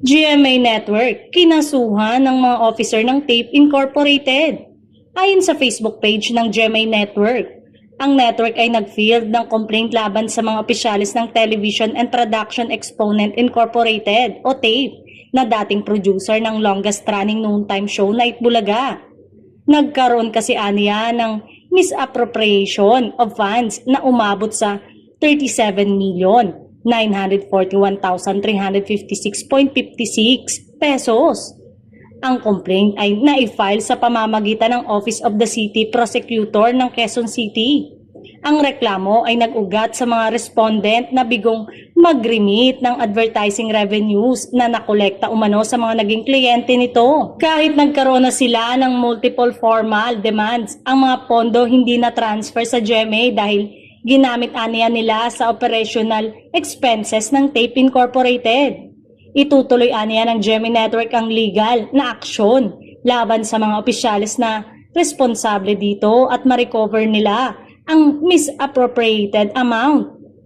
GMA Network, kinasuhan ng mga officer ng TAPE Incorporated. Ayon sa Facebook page ng GMA Network, ang network ay nag-field ng complaint laban sa mga opisyalis ng Television and Production Exponent Incorporated o TAPE na dating producer ng longest-running noontime show na Itbulaga. Nagkaroon kasi aniya ng misappropriation of funds na umabot sa 37,941,356.56 pesos. Ang complaint ay na-file sa pamamagitan ng Office of the City Prosecutor ng Quezon City. Ang reklamo ay nag-ugat sa mga respondent na bigong mag-remit ng advertising revenues na nakolekta umano sa mga naging kliyente nito. Kahit nagkaroon na sila ng multiple formal demands, ang mga pondo hindi na transfer sa GMA dahil ginamit aniya nila sa operational expenses ng TAPE Incorporated. Itutuloy aniya ng GMA Network ang legal na aksyon laban sa mga opisyalis na responsable dito at ma-recover nila ang misappropriated amount.